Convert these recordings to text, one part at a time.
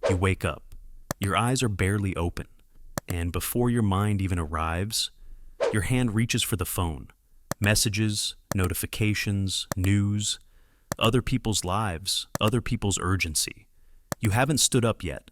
You wake up. Your eyes are barely open. And before your mind even arrives, your hand reaches for the phone. Messages, notifications, news, other people's lives, other people's urgency. You haven't stood up yet,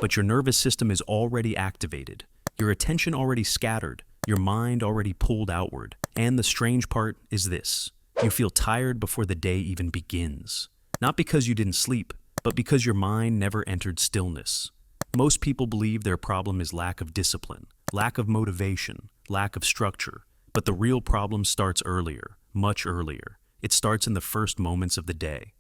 but your nervous system is already activated. Your attention already scattered, your mind already pulled outward. And the strange part is this: you feel tired before the day even begins. Not because you didn't sleep, but because your mind never entered stillness. Most people believe their problem is lack of discipline, lack of motivation, lack of structure. But the real problem starts earlier, much earlier. It starts in the first moments of the day.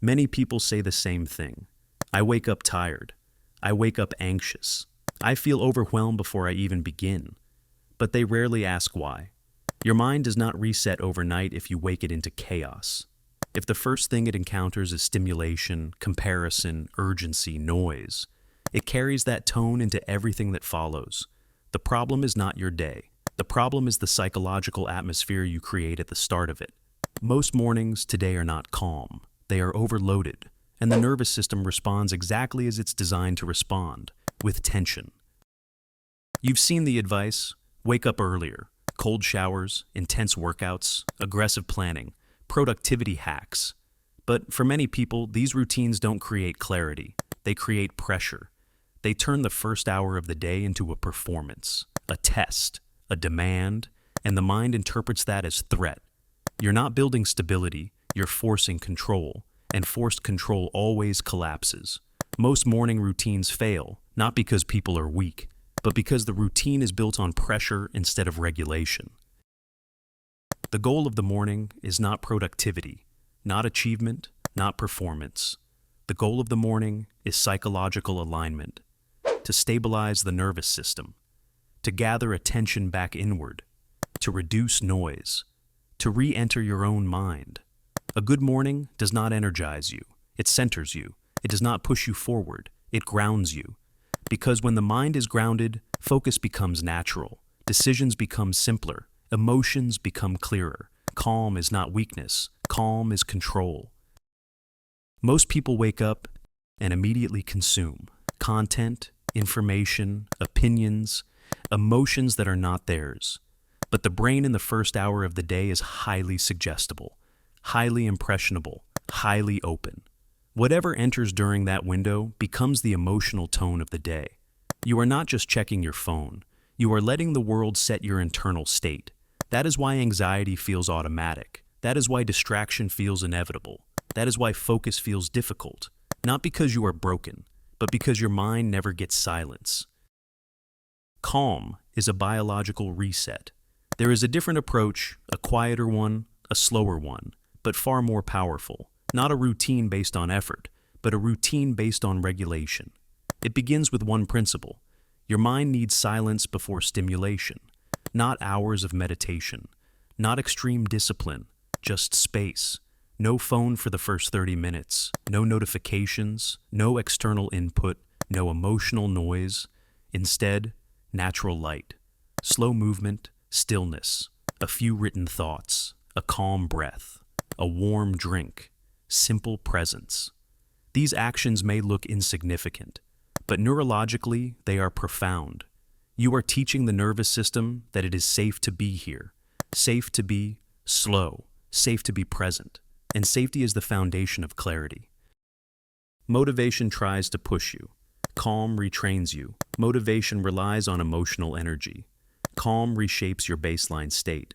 Many people say the same thing. I wake up tired. I wake up anxious. I feel overwhelmed before I even begin. But they rarely ask why. Your mind does not reset overnight if you wake it into chaos. If the first thing it encounters is stimulation, comparison, urgency, noise, it carries that tone into everything that follows. The problem is not your day. The problem is the psychological atmosphere you create at the start of it. Most mornings today are not calm. They are overloaded, and the nervous system responds exactly as it's designed to respond, with tension. You've seen the advice: wake up earlier, cold showers, intense workouts, aggressive planning, productivity hacks. But for many people, these routines don't create clarity. They create pressure. They turn the first hour of the day into a performance, a test, a demand, and the mind interprets that as threat. You're not building stability, you're forcing control, and forced control always collapses. Most morning routines fail, not because people are weak, but because the routine is built on pressure instead of regulation. The goal of the morning is not productivity, not achievement, not performance. The goal of the morning is psychological alignment, to stabilize the nervous system, to gather attention back inward, to reduce noise, to re-enter your own mind. A good morning does not energize you, it centers you. It does not push you forward, it grounds you. Because when the mind is grounded, focus becomes natural, decisions become simpler, emotions become clearer. Calm is not weakness, calm is control. Most people wake up and immediately consume content, information, opinions, emotions that are not theirs. But the brain in the first hour of the day is highly suggestible, highly impressionable, highly open. Whatever enters during that window becomes the emotional tone of the day. You are not just checking your phone. You are letting the world set your internal state. That is why anxiety feels automatic. That is why distraction feels inevitable. That is why focus feels difficult. Not because you are broken, but because your mind never gets silence. Calm is a biological reset. There is a different approach, a quieter one, a slower one, but far more powerful. Not a routine based on effort, but a routine based on regulation. It begins with one principle. Your mind needs silence before stimulation. Not hours of meditation. Not extreme discipline. Just space. No phone for the first 30 minutes. No notifications. No external input. No emotional noise. Instead, natural light. Slow movement. Stillness. A few written thoughts. A calm breath. A warm drink. Simple presence. These actions may look insignificant, but neurologically they are profound. You are teaching the nervous system that it is safe to be here, safe to be slow, safe to be present, and safety is the foundation of clarity. Motivation tries to push you. Calm retrains you. Motivation relies on emotional energy. Calm reshapes your baseline state.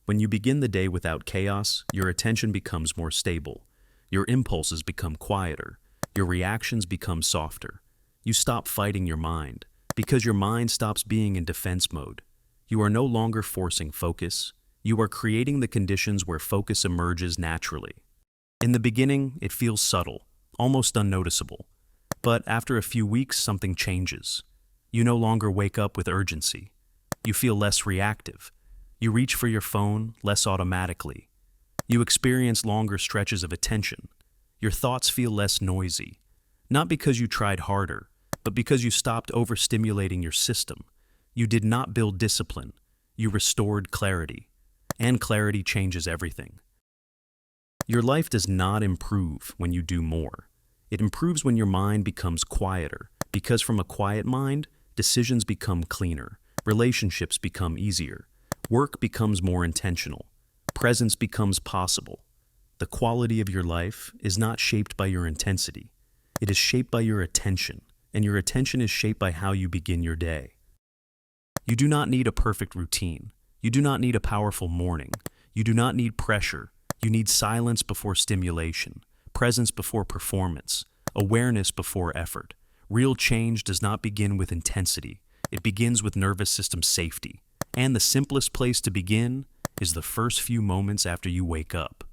When you begin the day without chaos, your attention becomes more stable. Your impulses become quieter. Your reactions become softer. You stop fighting your mind, because your mind stops being in defense mode. You are no longer forcing focus. You are creating the conditions where focus emerges naturally. In the beginning, it feels subtle, almost unnoticeable. But after a few weeks, something changes. You no longer wake up with urgency. You feel less reactive. You reach for your phone less automatically. You experience longer stretches of attention. Your thoughts feel less noisy, not because you tried harder, but because you stopped overstimulating your system. You did not build discipline. You restored clarity. And clarity changes everything. Your life does not improve when you do more. It improves when your mind becomes quieter, because from a quiet mind, decisions become cleaner, relationships become easier, work becomes more intentional, presence becomes possible. The quality of your life is not shaped by your intensity. It is shaped by your attention, and your attention is shaped by how you begin your day. You do not need a perfect routine. You do not need a powerful morning. You do not need pressure. You need silence before stimulation, presence before performance, awareness before effort. Real change does not begin with intensity. It begins with nervous system safety. And the simplest place to begin is the first few moments after you wake up.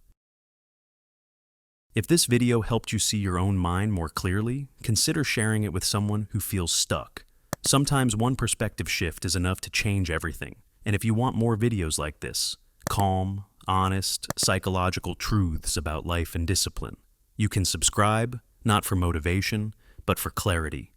If this video helped you see your own mind more clearly, consider sharing it with someone who feels stuck. Sometimes one perspective shift is enough to change everything. And if you want more videos like this, calm, honest, psychological truths about life and discipline, you can subscribe, not for motivation, but for clarity.